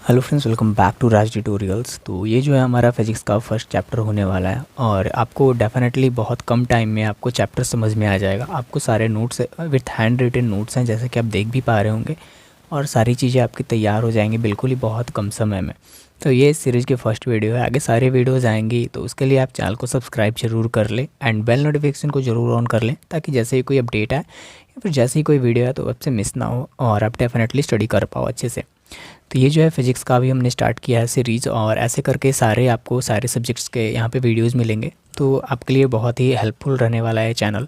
Hello friends, welcome back to Raj tutorials. तो ये जो है हमारा फिजिक्स का फर्स्ट चैप्टर होने वाला है और आपको डेफिनेटली बहुत कम टाइम में आपको चैप्टर समझ में आ जाएगा। आपको सारे notes with handwritten notes हैं, जैसे कि आप देख भी पा रहे होंगे, और सारी चीज़ें आपकी तैयार हो जाएंगी बिल्कुल ही बहुत कम समय में। तो ये इस सीरीज़ की फर्स्ट वीडियो है, आगे सारी वीडियोज़ आएंगी, तो उसके लिए आप चैनल को सब्सक्राइब जरूर कर लें एंड बेल नोटिफिकेशन को ज़रूर ऑन कर लें, ताकि जैसे ही कोई अपडेट आए या फिर जैसे ही कोई वीडियो है तो आपसे मिस ना हो और आप डेफिनेटली स्टडी कर पाओ अच्छे से। तो ये जो है फिज़िक्स का भी हमने स्टार्ट किया है सीरीज़, और ऐसे करके आपको सारे सब्जेक्ट्स के यहाँ पे वीडियोस मिलेंगे, तो आपके लिए बहुत ही हेल्पफुल रहने वाला है चैनल।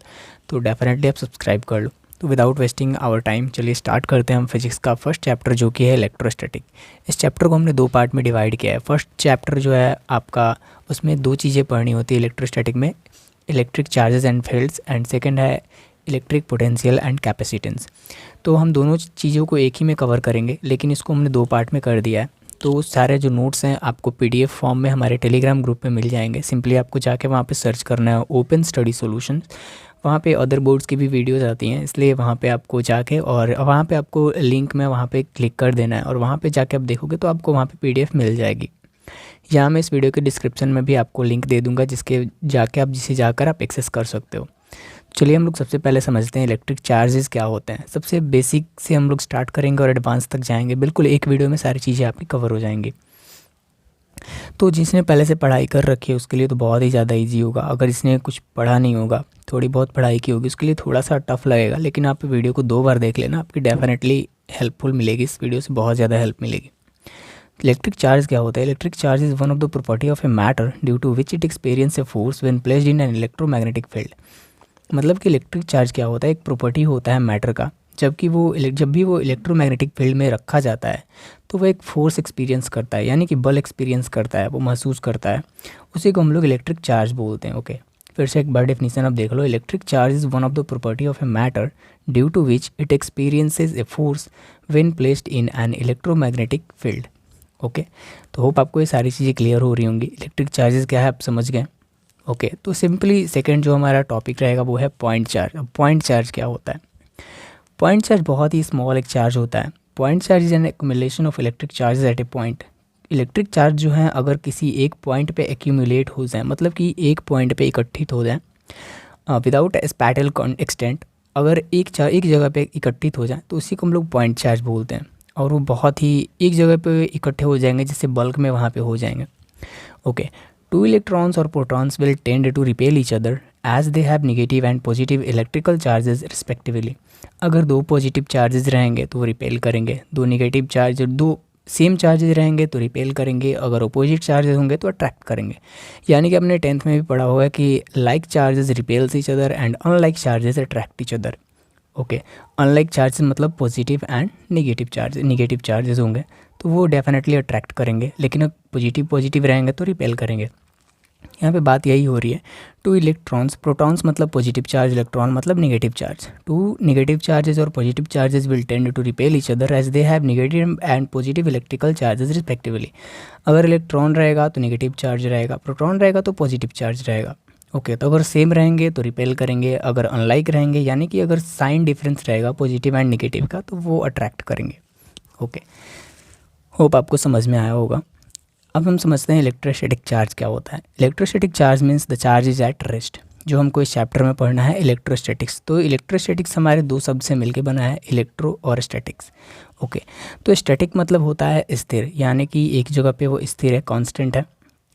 तो डेफिनेटली आप सब्सक्राइब कर लो। तो विदाउट वेस्टिंग आवर टाइम चलिए स्टार्ट करते हैं हम फिज़िक्स का फर्स्ट चैप्टर, जो कि है इलेक्ट्रोस्टैटिक। इस चैप्टर को हमने दो पार्ट में डिवाइड किया है। फर्स्ट चैप्टर जो है आपका, उसमें दो चीज़ें पढ़नी होती है इलेक्ट्रोस्टैटिक में, electric charges and fields, and second है इलेक्ट्रिक पोटेंशियल एंड कैपेसिटेंस। तो हम दोनों चीज़ों को एक ही में कवर करेंगे, लेकिन इसको हमने दो पार्ट में कर दिया है। तो सारे जो नोट्स हैं आपको पीडीएफ फॉर्म में हमारे टेलीग्राम ग्रुप में मिल जाएंगे। सिंपली आपको जाके वहाँ पे सर्च करना है ओपन स्टडी सॉल्यूशंस। वहाँ पे अदर बोर्ड्स की भी वीडियोस आती हैं, इसलिए वहाँ पे आपको जाके, और वहाँ पे आपको लिंक में वहाँ पे क्लिक कर देना है, और वहाँ पे जाके आप देखोगे तो आपको वहाँ पे पीडीएफ मिल जाएगी। यहाँ मैं इस वीडियो के डिस्क्रिप्शन में भी आपको लिंक दे दूँगा, जिसे जाकर आप एक्सेस कर सकते हो। चलिए हम लोग सबसे पहले समझते हैं इलेक्ट्रिक चार्जेस क्या होते हैं। सबसे बेसिक से हम लोग स्टार्ट करेंगे और एडवांस तक जाएंगे, बिल्कुल एक वीडियो में सारी चीज़ें आपकी कवर हो जाएंगी। तो जिसने पहले से पढ़ाई कर रखी है उसके लिए तो बहुत ही ज़्यादा इजी होगा। अगर इसने कुछ पढ़ा नहीं होगा, थोड़ी बहुत पढ़ाई की होगी, उसके लिए थोड़ा सा टफ लगेगा, लेकिन आप वीडियो को दो बार देख लेना, आपकी डेफिनेटली हेल्पफुल मिलेगी। इस वीडियो से बहुत ज़्यादा हेल्प मिलेगी। इलेक्ट्रिक चार्ज क्या होता है? Electric charge is one of the property of a matter due to which it experience a force when placed in an electromagnetic field. मतलब कि इलेक्ट्रिक चार्ज क्या होता है? एक प्रॉपर्टी होता है मैटर का, जब भी वो इलेक्ट्रोमैग्नेटिक फील्ड में रखा जाता है तो वो एक फोर्स एक्सपीरियंस करता है, यानी कि बल एक्सपीरियंस करता है, वो महसूस करता है। उसी को हम लोग इलेक्ट्रिक चार्ज बोलते हैं। ओके, फिर से एक बार डेफिनेशन आप देख लो। Electric charge is one of the property of a matter due to which it experiences a force when placed in an electromagnetic field. Okay, तो होप आपको ये सारी चीज़ें क्लियर हो रही होंगी। इलेक्ट्रिक चार्जेस क्या है आप समझ गए। ओके, तो सिंपली सेकंड जो हमारा टॉपिक रहेगा वो है पॉइंट चार्ज। अब पॉइंट चार्ज क्या होता है? पॉइंट चार्ज बहुत ही स्मॉल एक चार्ज होता है। Point charge is an accumulation of electric charges at a point. Electric charge जो है अगर किसी एक पॉइंट पे एक्यूमुलेट हो जाए, मतलब कि एक पॉइंट पे इकट्ठित हो जाए विदाउट स्पैटल एक्सटेंट, अगर एक जगह पे इकट्ठित हो जाए तो उसी को हम लोग पॉइंट चार्ज बोलते हैं। और वो बहुत ही एक जगह पे इकट्ठे हो जाएंगे, जिससे बल्क में वहाँ पे हो जाएंगे। Okay, two electrons or protons will tend to repel each other as they have negative and positive electrical charges respectively। अगर दो पॉजिटिव चार्जेस रहेंगे तो वो रिपेल करेंगे, दो सेम चार्जेस रहेंगे तो रिपेल करेंगे, अगर अपोजिट चार्जेस होंगे तो अट्रैक्ट करेंगे। यानी कि हमने 10th में भी पढ़ा होगा कि like charges repels each other and unlike charges attract each other. Okay, unlike charges मतलब पॉजिटिव एंड निगेटिव चार्जेस होंगे तो वो डेफिनेटली अट्रैक्ट करेंगे, लेकिन अब पॉजिटिव रहेंगे तो रिपेल करेंगे। यहाँ पे बात यही हो रही है। टू इलेक्ट्रॉन्स, प्रोटॉन्स मतलब पॉजिटिव चार्ज, इलेक्ट्रॉन मतलब negative charge. Two negative charges और positive charges will tend to repel each other as they have negative and positive electrical charges respectively. अगर इलेक्ट्रॉन रहेगा तो नेगेटिव चार्ज रहेगा, proton रहेगा तो positive charge रहेगा। Okay, तो अगर सेम रहेंगे तो रिपेल करेंगे, अगर अनलाइक रहेंगे यानी कि अगर साइन डिफरेंस रहेगा पॉजिटिव एंड नेगेटिव का तो वो अट्रैक्ट करेंगे। ओके, होप आपको समझ में आया होगा। अब हम समझते हैं इलेक्ट्रोस्टैटिक चार्ज क्या होता है। Electrostatic charge means the charge is at rest, जो हमको इस चैप्टर में पढ़ना है इलेक्ट्रोस्टैटिक्स। तो इलेक्ट्रोस्टैटिक्स हमारे दो शब्द से मिलके बना है, इलेक्ट्रो और स्टैटिक्स। ओके, तो स्टैटिक मतलब होता है स्थिर, यानी कि एक जगह पे वो स्थिर है, कांस्टेंट है।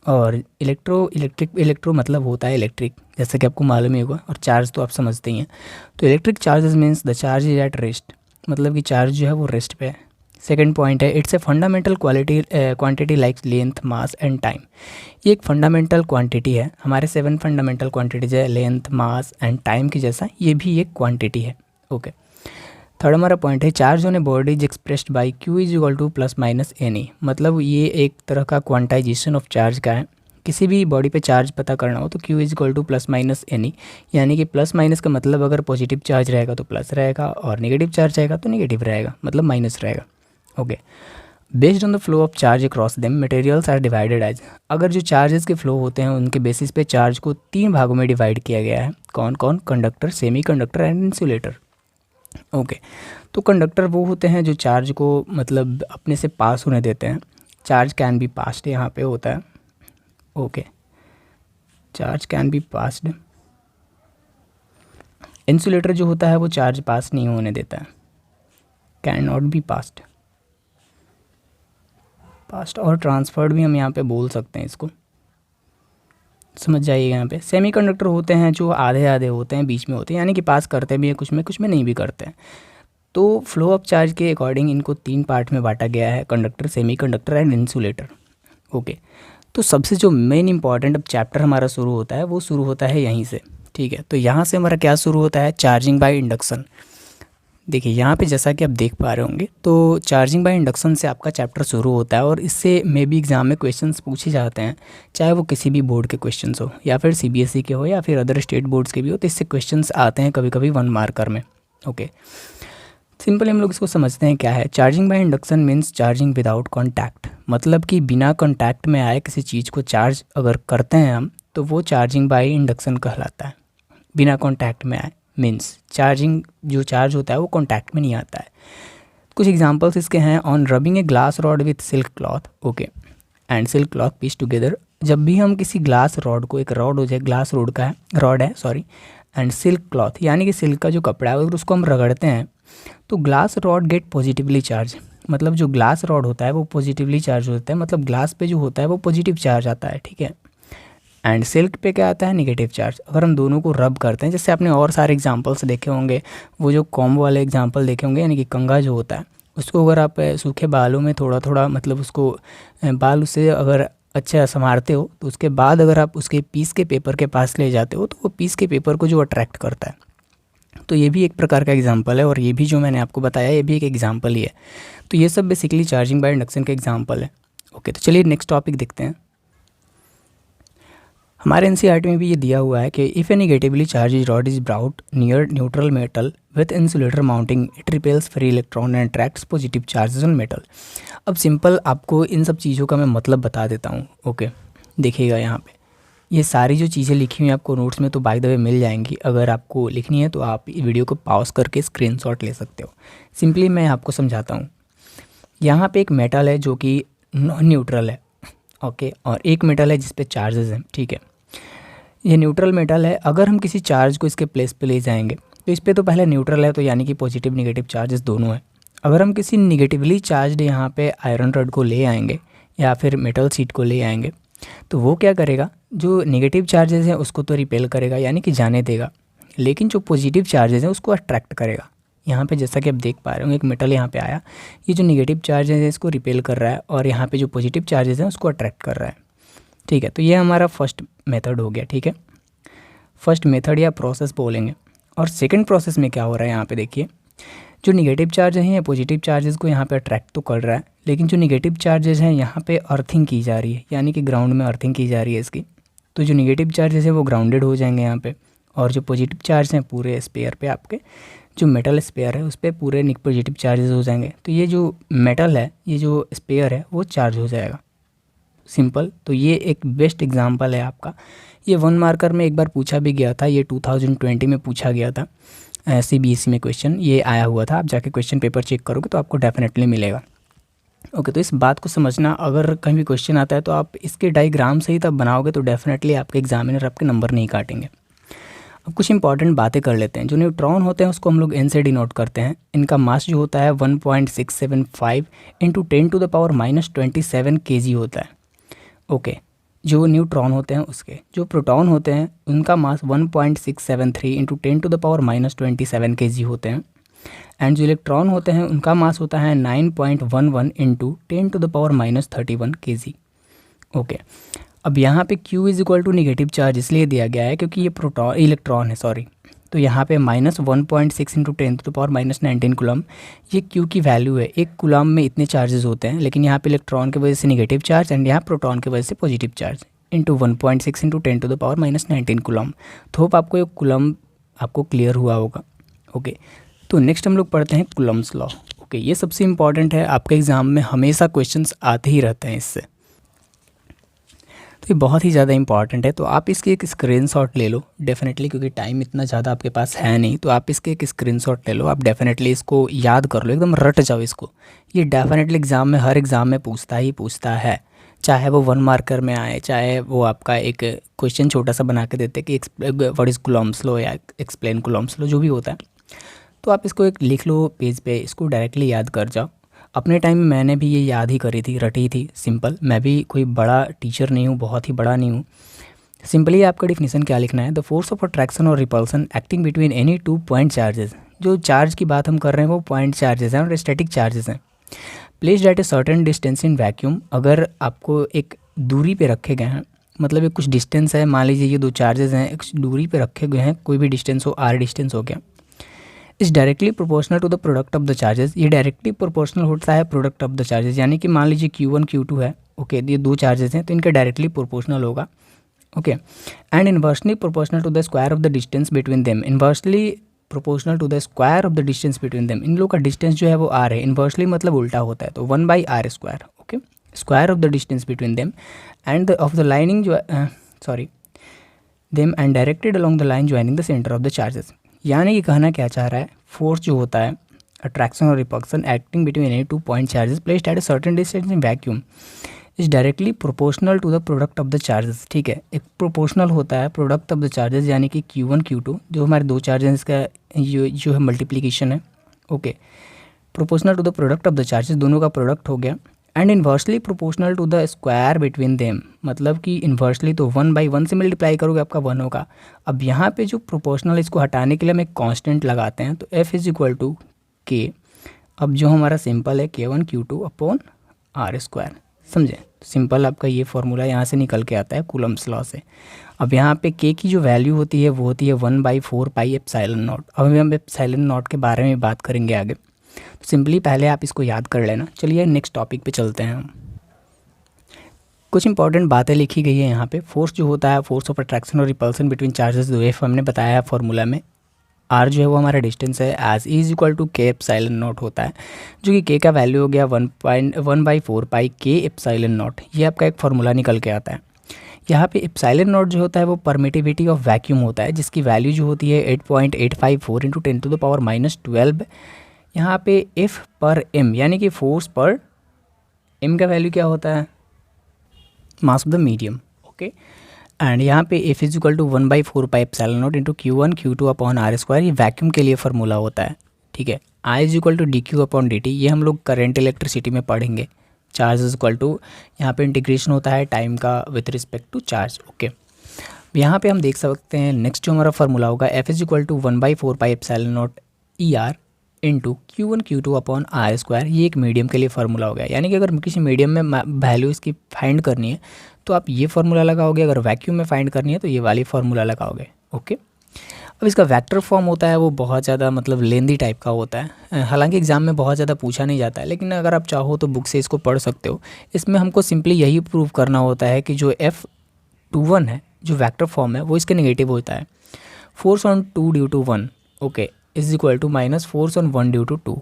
और इलेक्ट्रो मतलब होता है इलेक्ट्रिक, जैसे कि आपको मालूम ही होगा, और चार्ज तो आप समझते ही हैं। तो electric charges means the charge is at rest, मतलब कि चार्ज जो है वो रेस्ट पे है। सेकेंड पॉइंट है, it's a fundamental quantity like length, mass and time. ये एक फंडामेंटल क्वांटिटी है, हमारे 7 फंडामेंटल क्वांटिटीज है, लेंथ, मास एंड टाइम की जैसा ये भी एक क्वांटिटी है। ओके, थर्ड हमारा पॉइंट है, charge on a body is expressed by Q is equal to plus minus n e. मतलब ये एक तरह का क्वांटाइजेशन ऑफ चार्ज का है। किसी भी बॉडी पे चार्ज पता करना हो तो Q is equal to plus minus n e, यानी कि प्लस माइनस का मतलब अगर पॉजिटिव चार्ज रहेगा तो प्लस रहेगा, और नेगेटिव चार्ज रहेगा तो नेगेटिव रहेगा, मतलब माइनस रहेगा। Okay, based on the flow of charge across them materials are divided as. अगर जो चार्जेस के फ्लो होते हैं उनके बेसिस पे चार्ज को 3 भागों में डिवाइड किया गया है। कौन कौन? Conductor, semi conductor and insulator. Okay, तो कंडक्टर वो होते हैं जो चार्ज को मतलब अपने से पास होने देते हैं। चार्ज कैन बी पास्ड यहाँ पे होता है। Okay, charge can be passed. Insulator जो होता है वो चार्ज पास नहीं होने देता है, can not be passed. Past और ट्रांसफर्ड भी हम यहाँ पे बोल सकते हैं, इसको समझ जाइएगा। यहाँ पे सेमीकंडक्टर होते हैं जो आधे आधे होते हैं, बीच में होते हैं, यानी कि पास करते भी हैं कुछ में नहीं भी करते हैं। तो फ्लो ऑफ चार्ज के अकॉर्डिंग इनको 3 पार्ट में बांटा गया है, conductor, semiconductor and insulator. Okay, तो सबसे जो मेन इंपॉर्टेंट अब चैप्टर हमारा शुरू होता है वो शुरू होता है यहीं से, ठीक है। तो यहाँ से हमारा क्या शुरू होता है, चार्जिंग बाय इंडक्शन। देखिए यहाँ पे जैसा कि आप देख पा रहे होंगे, तो चार्जिंग बाय इंडक्शन से आपका चैप्टर शुरू होता है और इससे मे बी एग्ज़ाम में क्वेश्चंस पूछे जाते हैं, चाहे वो किसी भी बोर्ड के क्वेश्चंस हो या फिर सीबीएसई के हो या फिर अदर स्टेट बोर्ड्स के भी हो, तो इससे क्वेश्चंस आते हैं कभी कभी 1 मार्कर में। ओके, सिंपली हम लोग इसको समझते हैं क्या है। Charging by induction means charging without contact, मतलब कि बिना कॉन्टैक्ट में आए किसी चीज़ को चार्ज अगर करते हैं हम, तो वो चार्जिंग बाय इंडक्शन कहलाता है। बिना कॉन्टैक्ट में आए मीन्स चार्जिंग, जो चार्ज होता है वो कॉन्टैक्ट में नहीं आता है। कुछ एग्जांपल्स इसके हैं, on rubbing a glass rod with silk cloth, okay, and silk cloth piece together. जब भी हम किसी ग्लास रॉड को, एक रॉड हो जाए, ग्लास रोड का है, रॉड है सॉरी, एंड सिल्क क्लॉथ यानी कि सिल्क का जो कपड़ा है अगर उसको हम रगड़ते हैं तो glass rod get positively charge, मतलब जो ग्लास रॉड होता है वो पॉजिटिवली चार्ज होता है, मतलब ग्लास पे जो होता है वो पॉजिटिव चार्ज आता है, ठीक है। एंड सिल्क पे क्या आता है, नेगेटिव चार्ज। अगर हम दोनों को रब करते हैं, जैसे आपने और सारे एग्जांपल्स देखे होंगे, वो जो कॉम्ब वाले एग्जांपल देखे होंगे, यानी कि कंघा जो होता है उसको अगर आप सूखे बालों में थोड़ा थोड़ा मतलब उसको बाल उससे अगर अच्छा संवारते हो तो उसके बाद अगर आप उसके पीस के पेपर के पास ले जाते हो तो वो पीस के पेपर को जो अट्रैक्ट करता है। तो ये भी एक प्रकार का एग्जाम्पल है और ये भी जो मैंने आपको बताया ये भी एक एग्जाम्पल ही है। तो ये सब बेसिकली चार्जिंग बाय इंडक्शन के एग्जाम्पल है। ओके, तो चलिए नेक्स्ट टॉपिक देखते हैं। हमारे एनसीईआरटी में भी ये दिया हुआ है कि if A negatively charge rod is brought near neutral metal with insulator mounting, it repels free electron and attracts positive charges on metal. अब सिंपल आपको इन सब चीज़ों का मैं मतलब बता देता हूँ। ओके, देखिएगा यहाँ पे ये सारी जो चीज़ें लिखी हुई हैं आपको नोट्स में तो बाय द वे मिल जाएंगी। अगर आपको लिखनी है तो आप वीडियो को पॉज करके स्क्रीनशॉट ले सकते हो। सिंपली मैं आपको समझाता हूँ। यहाँ पे एक मेटल है जो कि नॉन न्यूट्रल है, ओके, और एक मेटल है जिस पे चार्जेस हैं, ठीक है। ये न्यूट्रल मेटल है। अगर हम किसी चार्ज को इसके प्लेस पे ले जाएंगे तो इस पर तो पहले न्यूट्रल है, तो यानी कि पॉजिटिव निगेटिव चार्जेस दोनों हैं। अगर हम किसी निगेटिवली चार्ज यहाँ पे आयरन रॉड को ले आएंगे या फिर मेटल शीट को ले आएंगे तो वो क्या करेगा, जो नेगेटिव चार्जेस हैं उसको तो रिपेल करेगा यानी कि जाने देगा, लेकिन जो पॉजिटिव चार्जेस हैं उसको अट्रैक्ट करेगा। यहाँ पे जैसा कि आप देख पा रहे हो एक मेटल यहाँ पे आया, ये जो नेगेटिव चार्जेस हैं इसको रिपेल कर रहा है और यहाँ पे जो पॉजिटिव चार्जेस हैं उसको अट्रैक्ट कर रहा है, ठीक है। तो ये हमारा फर्स्ट मेथड हो गया, ठीक है, फर्स्ट मेथड या प्रोसेस बोलेंगे। और सेकंड प्रोसेस में क्या हो रहा है, यहाँ पे देखिए जो निगेटिव चार्ज हैं पॉजिटिव चार्जेस को यहाँ पे अट्रैक्ट तो कर रहा है, लेकिन जो निगेटिव चार्जेस हैं यहाँ पे अर्थिंग की जा रही है, यानी कि ग्राउंड में अर्थिंग की जा रही है इसकी। तो जो निगेटिव चार्जेस है वो ग्राउंडेड हो जाएंगे यहाँ पे, और जो पॉजिटिव चार्ज हैं पूरे स्पेयर पे, आपके जो मेटल स्पेयर है उस पर पूरे पॉजिटिव चार्जेस हो जाएंगे। तो ये जो मेटल है, ये जो स्पेयर है वो चार्ज हो जाएगा, सिंपल। तो ये एक बेस्ट एग्जांपल है आपका। ये 1 मार्कर में एक बार पूछा भी गया था, ये 2020 में पूछा गया था सीबीएसई में क्वेश्चन, ये आया हुआ था। आप जाके क्वेश्चन पेपर चेक करोगे तो आपको डेफिनेटली मिलेगा। ओके, तो इस बात को समझना, अगर कहीं भी क्वेश्चन आता है तो आप इसके डायग्राम से ही तब बनाओगे तो डेफिनेटली आपके एग्जामिनर आपके नंबर नहीं काटेंगे। अब कुछ इंपॉर्टेंट बातें कर लेते हैं। जो न्यूट्रॉन होते हैं उसको हम लोग एन से डिनोट करते हैं। इनका मास जो होता है 1.675 इंटू 10⁻27 kg होता है। ओके, जो न्यूट्रॉन होते हैं उसके, जो प्रोटॉन होते हैं उनका मास 1.673 इंटू 10⁻27 kg होते हैं। एंड जो इलेक्ट्रॉन होते हैं उनका मास होता है 9.11 इंटू 10⁻31 kg। ओके, अब यहाँ पे Q is equal to negative charge इसलिए दिया गया है क्योंकि ये इलेक्ट्रॉन है, सॉरी। तो यहाँ पे -1.6 इंटू 10⁻19 कूलम ये Q की वैल्यू है। एक कूलम में इतने चार्जेस होते हैं, लेकिन यहाँ पे इलेक्ट्रॉन की वजह से निगेटिव चार्ज एंड यहाँ प्रोटॉन की वजह से positive charge into 1.6 into 10⁻19 coulomb. तो होप आपको ये कूलम आपको क्लियर हुआ होगा। ओके, तो नेक्स्ट हम लोग पढ़ते हैं कूलम्स लॉ। ओके, ये सबसे इंपॉर्टेंट है, आपके एग्जाम में हमेशा क्वेश्चंस आते ही रहते हैं इससे। तो ये बहुत ही ज़्यादा इंपॉर्टेंट है, तो आप इसकी एक स्क्रीनशॉट ले लो डेफिनेटली, क्योंकि टाइम इतना ज़्यादा आपके पास है नहीं, तो आप इसके एक स्क्रीनशॉट ले लो, आप डेफिनेटली इसको याद कर लो, एकदम रट जाओ इसको। ये डेफिनेटली एग्ज़ाम में, हर एग्ज़ाम में पूछता ही पूछता है, चाहे वो 1 मार्कर में आए, चाहे वो आपका एक क्वेश्चन छोटा सा बना के देते कि व्हाट इज़ कूलम्ब्स लॉ या एक्सप्लेन कूलम्ब्स लॉ, जो भी होता है। तो आप इसको एक लिख लो पेज पे, इसको डायरेक्टली याद कर जाओ। अपने टाइम में मैंने भी ये याद ही करी थी, रटी थी, सिंपल। मैं भी कोई बड़ा टीचर नहीं हूँ, बहुत ही बड़ा नहीं हूँ। सिंपली आपका डिफिनीशन क्या लिखना है, द फोर्स ऑफ अट्रैक्शन और repulsion acting between any 2 point charges. जो चार्ज की बात हम कर रहे हैं वो पॉइंट चार्जेस हैं और स्टैटिक चार्जेस हैं। Placed at a certain distance in vacuum, अगर आपको एक दूरी पे रखे गए हैं, मतलब एक कुछ डिस्टेंस है, मान लीजिए ये 2 चार्जेस हैं, एक दूरी पे रखे गए हैं, कोई भी डिस्टेंस हो, आर डिस्टेंस हो गया, is directly proportional to the product of the charges. ये डायरेक्टली प्रोपोर्शनल होता है प्रोडक्ट ऑफ द चार्जेस, यानी कि मान लीजिए Q1 Q2 है, ओके, ये 2 चार्जेस हैं तो इनका डायरेक्टली प्रोपोर्शनल होगा, okay. And inversely proportional to the square of the distance between them, inversely proportional to the square of the distance between them. इन लोग का डिस्टेंस जो है वो आर है, इन्वर्सली मतलब उल्टा होता है, तो 1/r², okay, square of the distance between them and of the lining जो them and directed along the line joining the centre of the charges. यानी कि कहना क्या चाह रहा है, फोर्स जो होता है अट्रैक्शन और repulsion acting between any 2 point charges placed at a certain distance in vacuum is directly proportional to the product of the charges. ठीक है, एक प्रोपोर्शनल होता है प्रोडक्ट ऑफ द चार्जेस, यानी कि Q1 Q2 जो हमारे 2 चार्जेस का जो है मल्टीप्लिकेशन है, okay, proportional to the product of the charges, दोनों का प्रोडक्ट हो गया। And inversely proportional to the square between them, मतलब कि इन्वर्सली तो 1/1 से मल्टीप्लाई करोगे आपका 1 होगा। अब यहाँ पे जो प्रोपोर्शनल, इसको हटाने के लिए हम एक कांस्टेंट लगाते हैं, तो F is equal to K। अब जो हमारा सिंपल है K1 Q2 अपॉन R², समझे। सिंपल आपका ये फॉर्मूला यहाँ से निकल के आता है कूलम्ब्स लॉ से। अब यहाँ पे K की जो वैल्यू होती है वो होती है 1/4 पाई एप्सिलॉन नॉट। अब हम एप्सिलॉन नॉट के बारे में बात करेंगे आगे, तो सिंपली पहले आप इसको याद कर लेना। चलिए नेक्स्ट टॉपिक पे चलते हैं हम। कुछ इंपॉर्टेंट बातें लिखी गई है यहाँ पे। फोर्स जो होता है, फोर्स ऑफ अट्रैक्शन और रिपल्सन बिटवीन चार्जेस, जो F हमने बताया है फॉर्मूला में। R जो है वो हमारा डिस्टेंस है, as E is equal to K epsilon naught होता है, जो कि K का वैल्यू हो गया 1/4 पाई K एप्सिलॉन नॉट। ये आपका एक फार्मूला निकल के आता है। यहाँ पे एप्सिलॉन नॉट जो होता है वो परमिटिविटी ऑफ वैक्यूम होता है, जिसकी वैल्यू जो होती है 8.854 × 10⁻⁻12। यहाँ पे F पर M, यानी कि फोर्स पर M का वैल्यू क्या होता है, mass of the medium, okay. And यहाँ पे F is equal to 1/4 pi epsilon naught into Q1 Q2 upon R², ये वैक्यूम के लिए फार्मूला होता है, ठीक है। I is equal to dQ upon dt, ये हम लोग करेंट इलेक्ट्रिसिटी में पढ़ेंगे। चार्ज इज इक्वल टू, यहाँ पे इंटीग्रेशन होता है टाइम का with respect to charge, okay. यहाँ पे हम देख सकते हैं नेक्स्ट जो हमारा फार्मूला होगा, F is equal to 1/4 pi epsilon naught ER into Q1 Q2 upon R²। ये एक मीडियम के लिए फार्मूला हो गया, यानी कि अगर किसी मीडियम में वैल्यू इसकी फाइंड करनी है तो आप ये फार्मूला लगाओगे, अगर वैक्यूम में फाइंड करनी है तो ये वाली फार्मूला लगाओगे, ओके। अब इसका वेक्टर फॉर्म होता है वो बहुत ज़्यादा मतलब लेंदी टाइप का होता है, हालांकि एग्जाम में बहुत ज़्यादा पूछा नहीं जाता है, लेकिन अगर आप चाहो तो बुक से इसको पढ़ सकते हो। इसमें हमको सिंपली यही प्रूव करना होता है कि जो F21 है, जो वेक्टर फॉर्म है, वो इसके नेगेटिव होता है। Force on 2 due to 1, okay, is equal to minus force on 1 due to 2,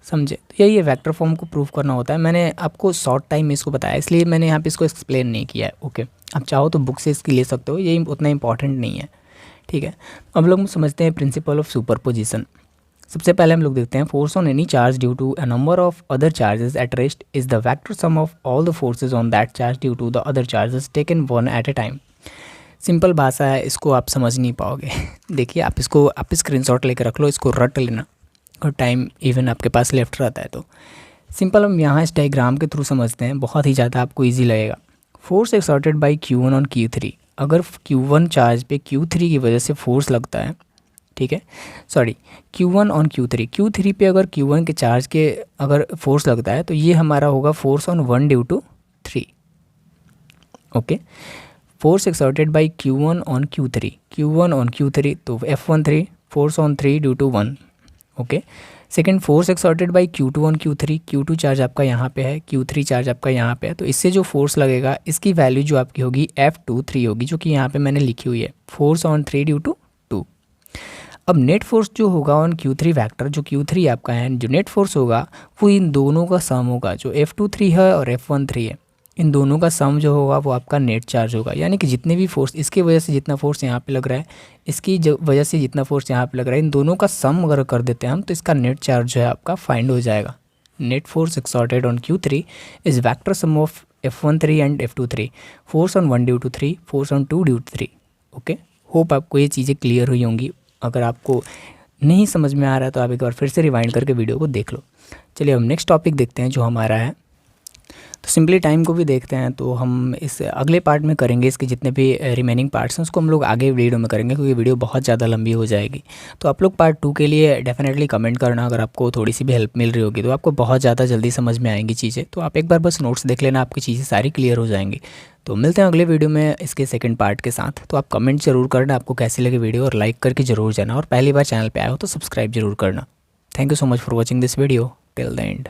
समझे। तो यही है वेक्टर फॉर्म को प्रूव करना होता है। मैंने आपको शॉर्ट टाइम में इसको बताया, इसलिए मैंने यहाँ पे इसको एक्सप्लेन नहीं किया है, ओके। आप चाहो तो बुक से इसकी ले सकते हो, ये उतना इंपॉर्टेंट नहीं है, ठीक है। अब लोग समझते हैं प्रिंसिपल ऑफ सुपरपोजिशन। सबसे पहले हम लोग देखते हैं, force on any charge due to a number of other charges at rest is the vector sum of all the forces on that charge due to the other charges taken one at a time. Simple भाषा है, इसको आप समझ नहीं पाओगे। देखिए आप screenshot लेकर रख लो, इसको रट लेना, और टाइम इवन आपके पास लेफ्ट रहता है तो सिंपल हम यहाँ इस डायग्राम के थ्रू समझते हैं, बहुत ही ज़्यादा आपको ईजी लगेगा। Force exerted by Q1 on Q3, अगर Q1 चार्ज पे Q3 की वजह से फोर्स लगता है, ठीक है, सॉरी Q1 ऑन Q3 पे अगर Q1 के चार्ज के अगर फोर्स लगता है तो ये हमारा होगा force on 1 due to 3, okay. Force exerted by Q1 on Q3 तो F13 force on 3 due to 1, okay. Second, force exerted by Q2 on Q2 charge आपका यहाँ पे है, Q3 चार्ज आपका यहाँ पे है, तो इससे जो फोर्स लगेगा इसकी वैल्यू जो आपकी होगी F23 होगी, जो कि यहाँ पे मैंने लिखी हुई है, फोर्स ऑन 3 ड्यू टू 2। अब नेट फोर्स जो होगा ऑन Q3 वेक्टर, जो Q3 आपका है, जो नेट फोर्स होगा वो इन दोनों का सम होगा, जो F23 है और F13 है, इन दोनों का सम जो होगा वो आपका नेट चार्ज होगा। यानी कि जितने भी फोर्स, इसकी वजह से जितना फोर्स यहाँ पे लग रहा है, इसकी वजह से जितना फोर्स यहाँ पे लग रहा है, इन दोनों का सम अगर कर देते हैं हम, तो इसका नेट चार्ज जो है आपका फाइंड हो जाएगा। Net force exerted on Q3 is vector sum of F13 and F23, force on 1 due to 3, force on 2 due to 3। Okay, hope आपको ये चीज़ें क्लियर हुई होंगी। अगर आपको नहीं समझ में आ रहा है तो आप एक बार फिर से रिवाइंड करके वीडियो को देख लो। चलिए हम नेक्स्ट टॉपिक देखते हैं जो हमारा है, तो सिंपली टाइम को भी देखते हैं। तो हम इस अगले पार्ट में करेंगे, इसके जितने भी रिमेनिंग पार्ट्स हैं उसको हम लोग आगे वीडियो में करेंगे, क्योंकि वीडियो बहुत ज़्यादा लंबी हो जाएगी। तो आप लोग पार्ट 2 के लिए डेफिनेटली कमेंट करना, अगर आपको थोड़ी सी भी हेल्प मिल रही होगी तो आपको बहुत ज़्यादा जल्दी समझ में आएंगी चीज़ें। तो आप एक बार बस नोट्स देख लेना, आपकी चीज़ें सारी क्लियर हो जाएंगी। तो मिलते हैं अगले वीडियो में इसके सेकंड पार्ट के साथ। तो आप कमेंट जरूर करना आपको कैसी लगी वीडियो, और लाइक करके जरूर जाना, और पहली बार चैनल पे आए हो तो सब्सक्राइब जरूर करना। Thank you so much for watching this video till the end.